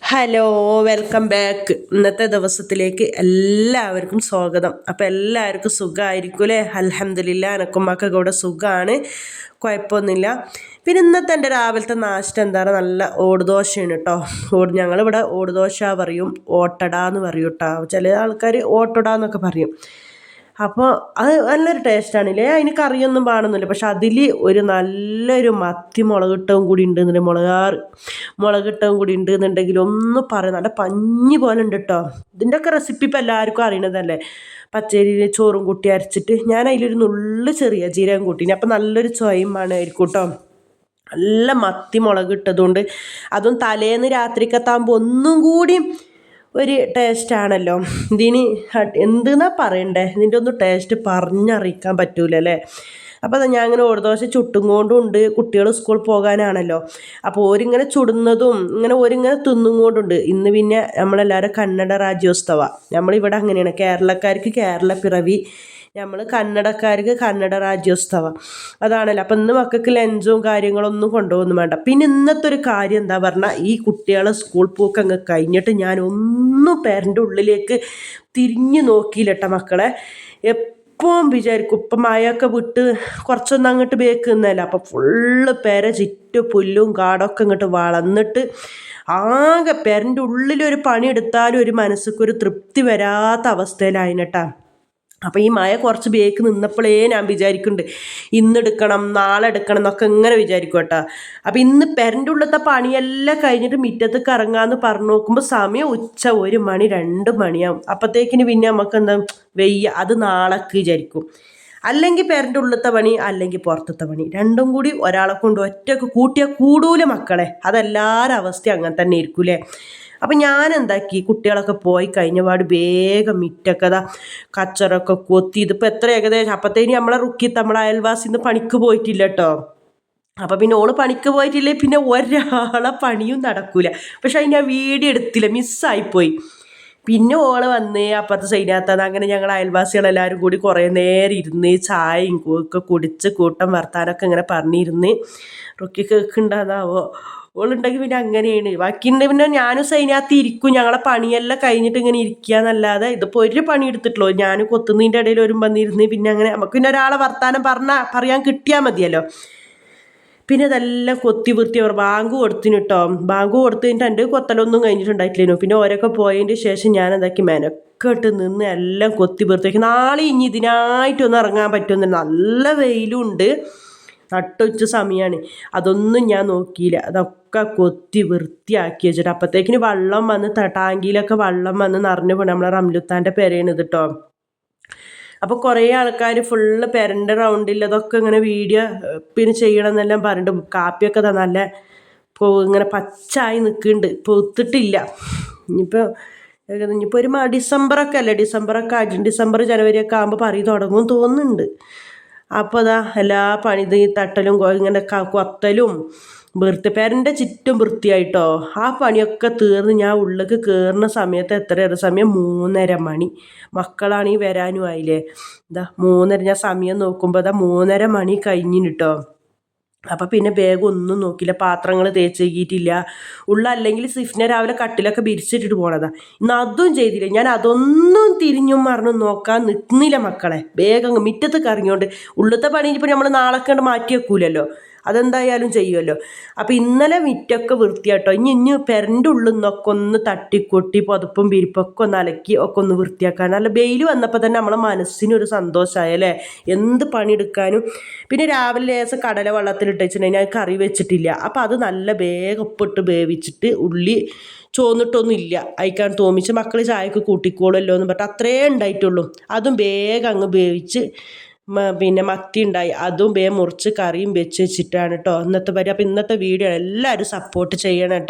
Hello, welcome back. ഇന്നത്തെ ദിവസത്തിലേക്ക് എല്ലാവർക്കും സ്വാഗതം. അപ്പോൾ എല്ലാവർക്കും സുഖമായിരിക്കും അല്ലേ? അൽഹംദുലില്ലാ, എനക്കും മക്കൾക്ക് ഇവിടെ സുഖമാണ്, കുഴപ്പമൊന്നുമില്ല. പിന്നെ ഇന്നത്തെ എൻ്റെ രാവിലത്തെ നാശ്ത എന്താണ്? നല്ല ഓടുദോശയാണ് കേട്ടോ. ഞങ്ങളിവിടെ ഓടുദോശ പറയും, ഓട്ടട എന്ന് പറയും കേട്ടോ. ചില ആൾക്കാർ ഓട്ടട എന്നൊക്കെ പറയും. അപ്പോൾ അത് നല്ലൊരു ടേസ്റ്റാണല്ലേ. അതിന് കറിയൊന്നും വേണമെന്നില്ല, പക്ഷെ അതിൽ ഒരു നല്ലൊരു മത്തി മുളകിട്ടവും കൂടി ഉണ്ടെന്നുണ്ടെങ്കിൽ മുളകിട്ടവും കൂടി ഉണ്ടെന്നുണ്ടെങ്കിൽ ഒന്നും പറയാം, നല്ല പഞ്ഞി പോലെ ഉണ്ട് കേട്ടോ. ഇതിൻ്റെയൊക്കെ റെസിപ്പി ഇപ്പം എല്ലാവർക്കും അറിയണതല്ലേ. പച്ചരിയിൽ ചോറും കൂട്ടി അരച്ചിട്ട് ഞാൻ അതിലൊരു നുള്ളു ചെറിയ ജീരകം കൂട്ടിന്, അപ്പം നല്ലൊരു ചൊയയും വേണമായിരിക്കും കേട്ടോ. നല്ല മത്തി മുളകിട്ടതുകൊണ്ട് അതും തലേന്ന് രാത്രിക്കത്താകുമ്പോൾ ഒന്നും കൂടി ഒരു ടേസ്റ്റാണല്ലോ ഇതിന്. എന്തെന്നാ പറയണ്ടേ, ഇതിൻ്റെ ഒന്നും ടേസ്റ്റ് പറഞ്ഞറിയിക്കാൻ പറ്റൂല അല്ലേ. അപ്പോൾ ഞാൻ അങ്ങനെ ഓടുദോശ ചുട്ടും കൊണ്ടുണ്ട്. കുട്ടികൾ സ്കൂളിൽ പോകാനാണല്ലോ, അപ്പോൾ ഓരിങ്ങനെ ചുടുന്നതും ഓരിങ്ങനെ തിന്നും കൊണ്ടുണ്ട്. ഇന്ന് പിന്നെ നമ്മളെല്ലാവരും കന്നഡ രാജ്യോത്സവ. നമ്മളിവിടെ അങ്ങനെയാണ്, കേരളക്കാർക്ക് കേരള പിറവി, നമ്മൾ കന്നഡക്കാർക്ക് കന്നഡ രാജ്യോത്സവ അതാണല്ലോ. അപ്പം ഇന്ന് മക്കൾക്ക് ലഞ്ചും കാര്യങ്ങളൊന്നും കൊണ്ടുപോകുന്നു വേണ്ട. പിന്നെ ഇന്നത്തെ ഒരു കാര്യം എന്താ പറഞ്ഞാൽ, ഈ കുട്ടികളെ സ്കൂൾ പോക്ക് അങ്ങ് കഴിഞ്ഞിട്ട് ഞാൻ ഒന്നും പേരൻ്റെ ഉള്ളിലേക്ക് തിരിഞ്ഞു നോക്കിയില്ലട്ട മക്കളെ. എപ്പോഴും വിചാരിക്കും, ഇപ്പം മഴയൊക്കെ വിട്ട് കുറച്ചൊന്നും അങ്ങോട്ട് ബേക്കുന്നല്ല, അപ്പം ഫുള്ള് പേര ചുറ്റും പുല്ലും കാടൊക്കെ ഇങ്ങോട്ട് വളർന്നിട്ട് ആകെ പേരൻ്റെ ഉള്ളിലൊരു പണി എടുത്താലും ഒരു മനസ്സിക്കൊരു തൃപ്തി വരാത്ത അവസ്ഥയിലായിട്ടാ. അപ്പോൾ ഈ മഴ കുറച്ച് ബേക്ക് നിന്നപ്പോഴേ ഞാൻ വിചാരിക്കുന്നുണ്ട്, ഇന്നെടുക്കണം നാളെ എടുക്കണം എന്നൊക്കെ ഇങ്ങനെ വിചാരിക്കും കേട്ടോ. അപ്പോൾ ഇന്ന് പെരൻ്റെ ഉള്ളിലത്തെ പണിയെല്ലാം കഴിഞ്ഞിട്ട് മുറ്റത്തേക്ക് ഇറങ്ങാമെന്ന് പറഞ്ഞു നോക്കുമ്പോൾ സമയം ഉച്ച 1 മണി 2 മണിയാവും. അപ്പോഴത്തേക്കിന് പിന്നെ നമുക്ക് എന്താ വെയ്യ, അത് നാളേക്ക് വിചാരിക്കും. അല്ലെങ്കിൽ പെരൻ്റെ ഉള്ളിലത്തെ പണി, അല്ലെങ്കിൽ പുറത്തത്തെ പണി, രണ്ടും കൂടി ഒരാളെ കൊണ്ട് ഒറ്റക്ക് കൂട്ടിയാൽ കൂടൂല മക്കളെ. അതെല്ലാവരുടെ അവസ്ഥ അങ്ങനെ തന്നെ ഇരിക്കൂലേ. അപ്പം ഞാൻ എന്താക്കി, കുട്ടികളൊക്കെ പോയി കഴിഞ്ഞപാട് വേഗം മിറ്റക്കഥ കച്ചറൊക്കെ കൊത്തി. ഇതിപ്പോൾ എത്ര ഏകദേശം അപ്പത്തേന് നമ്മളെ റുക്കിത്ത് നമ്മളെ അയൽവാസിന്ന് പണിക്ക് പോയിട്ടില്ല കേട്ടോ. അപ്പം പിന്നെ ഓള് പണിക്ക് പോയിട്ടില്ലേ പിന്നെ ഒരാളെ പണിയും നടക്കൂല. പക്ഷെ അതിൻ്റെ ആ വീഡിയോ എടുത്തില്ല, മിസ്സായിപ്പോയി. പിന്നെ ഓള് വന്ന് അപ്പുറത്തെ സൈഡിനകത്താണ്. അങ്ങനെ ഞങ്ങൾ അയൽവാസികളെല്ലാവരും കൂടി കുറേ നേരം ഇരുന്ന് ചായയും ഒക്കെ കുടിച്ച് കൂട്ടം വർത്താനൊക്കെ ഇങ്ങനെ പറഞ്ഞിരുന്ന്. റുക്കി കേൾക്കുന്നുണ്ടാതാവോ, ഓളുണ്ടെങ്കിൽ പിന്നെ അങ്ങനെയാണ്. ബാക്കിയുണ്ട് പിന്നെ ഞാനും സൈനകത്ത് ഇരിക്കും, ഞങ്ങളെ പണിയെല്ലാം കഴിഞ്ഞിട്ട് ഇങ്ങനെ ഇരിക്കുക എന്നല്ലാതെ. ഇതിപ്പോൾ ഒരു പണി എടുത്തിട്ടുള്ളൂ, ഞാൻ കൊത്തുന്നതിൻ്റെ ഇടയിൽ ഒരു വന്നിരുന്ന്. പിന്നെ അങ്ങനെ നമുക്ക് പിന്നെ ഒരാളെ വർത്താനം പറയാൻ കിട്ടിയാൽ മതിയല്ലോ. പിന്നെ ഇതെല്ലാം കൊത്തി വൃത്തി അവർ ബാങ്ക് കൊടുത്തിന് കേട്ടോ. ബാങ്ക് കൊടുത്തിട്ട് എൻ്റെ കൊത്തലൊന്നും കഴിഞ്ഞിട്ടുണ്ടായിട്ടില്ലേനു. പിന്നെ ഓരൊക്കെ പോയതിൻ്റെ ശേഷം ഞാൻ എന്താക്കി മെനക്കെട്ട് നിന്ന് എല്ലാം കൊത്തി വൃത്തിയാക്കി. നാളെ ഇനി ഇതിനായിട്ടൊന്നും ഇറങ്ങാൻ പറ്റുമെന്ന്, നല്ല വെയിലും ഉണ്ട്, നട്ടുച്ച സമയമാണ്. അതൊന്നും ഞാൻ നോക്കിയില്ല, അതൊക്കെ കൊത്തി വൃത്തിയാക്കി വെച്ചിട്ട് അപ്പോഴത്തേക്കിന് വെള്ളം വന്ന് ടാങ്കിയിലൊക്കെ വെള്ളം വന്ന് നിറഞ്ഞു പോകണം. നമ്മളെ റംലുത്താൻ്റെ പെരയാണ് ഇത് കേട്ടോ. അപ്പോൾ കുറേ ആൾക്കാർ ഫുള്ള് പെരൻ്റെ റൗണ്ടിൽ അതൊക്കെ ഇങ്ങനെ വീഡിയോ പിന്നെ ചെയ്യണമെന്നെല്ലാം പറഞ്ഞിട്ട് കാപ്പിയൊക്കെ നല്ല ഇങ്ങനെ പച്ചായി നിൽക്കുന്നുണ്ട്, പൊത്തിട്ടില്ല. ഇനിയിപ്പോൾ ഒരു ഡിസംബറൊക്കെ അല്ലേ, ഡിസംബർ ജനുവരിയൊക്കെ ആകുമ്പോൾ പറയും തുടങ്ങും തോന്നുന്നുണ്ട്. അപ്പോൾ അതാ എല്ലാ പണി ഈ തട്ടലും ഇങ്ങനെ കൊത്തലും പേരൻ്റെ ചുറ്റും വൃത്തിയായിട്ടോ. ആ പണിയൊക്കെ തീർന്ന് ഞാൻ ഉള്ളിലേക്ക് കയറുന്ന സമയത്ത് എത്രയേറെ സമയം 3:30 മണി. മക്കളാണെങ്കിൽ വരാനും ആയില്ലേ. ഇതാ 3:30, ഞാൻ സമയം നോക്കുമ്പോൾ അതാ 3:30 മണി കഴിഞ്ഞിന് കേട്ടോ. അപ്പം പിന്നെ വേഗം ഒന്നും നോക്കില്ല, പാത്രങ്ങൾ തേച്ച് കഴുകിയിട്ടില്ല. അല്ലെങ്കിൽ സിഫിനെ രാവിലെ കട്ടിലൊക്കെ വിരിച്ചിട്ടിട്ട് പോണതാ. ഇന്ന് അതും ചെയ്തില്ല. ഞാൻ അതൊന്നും തിരിഞ്ഞും മറിഞ്ഞും നോക്കാൻ നിൽക്കുന്നില്ല മക്കളെ. വേഗം മുറ്റത്ത് ഇറങ്ങിയോണ്ട് ഉള്ളത്തെ പണി ഇപ്പം നമ്മൾ നാളെ കണ്ട് മാറ്റി വെക്കൂലല്ലോ, അതെന്തായാലും ചെയ്യുമല്ലോ. അപ്പോൾ ഇന്നലെ മിറ്റൊക്കെ വൃത്തിയാട്ടോ. ഇനി പെരൻ്റെ ഉള്ളിൽ നിന്നൊക്കെ ഒന്ന് തട്ടിക്കൊട്ടി പുതപ്പും വിരിപ്പൊക്കെ ഒന്ന് അലക്കി ഒക്കെ ഒന്ന് വൃത്തിയാക്കാൻ. നല്ല വെയിൽ വന്നപ്പോൾ തന്നെ നമ്മളെ മനസ്സിനൊരു സന്തോഷമായല്ലേ, എന്ത് പണിയെടുക്കാനും. പിന്നെ രാവിലെ ലേശം കടല വെള്ളത്തിലിട്ട് വെച്ചിട്ടുണ്ടെങ്കിൽ അത് കറി വെച്ചിട്ടില്ല. അപ്പോൾ അത് നല്ല വേഗം ഉപ്പിട്ട് വേവിച്ചിട്ട് ഉള്ളി ചോന്നിട്ടൊന്നും ഇല്ല അയക്കാൻ തോന്നിച്ച് മക്കൾ ചായക്ക് കൂട്ടിക്കോളല്ലോ എന്ന് പറഞ്ഞിട്ട് അത്രേ ഉണ്ടായിട്ടുള്ളൂ. അതും വേഗം അങ്ങ് വേവിച്ച് പിന്നെ മത്തി ഉണ്ടായി, അതും മുറിച്ച് കറിയും വെച്ചിട്ടാണ് കേട്ടോ ഇന്നത്തെ പരിപാടി. അപ്പോൾ ഇന്നത്തെ വീഡിയോ എല്ലാവരും സപ്പോർട്ട് ചെയ്യണം കേട്ടോ.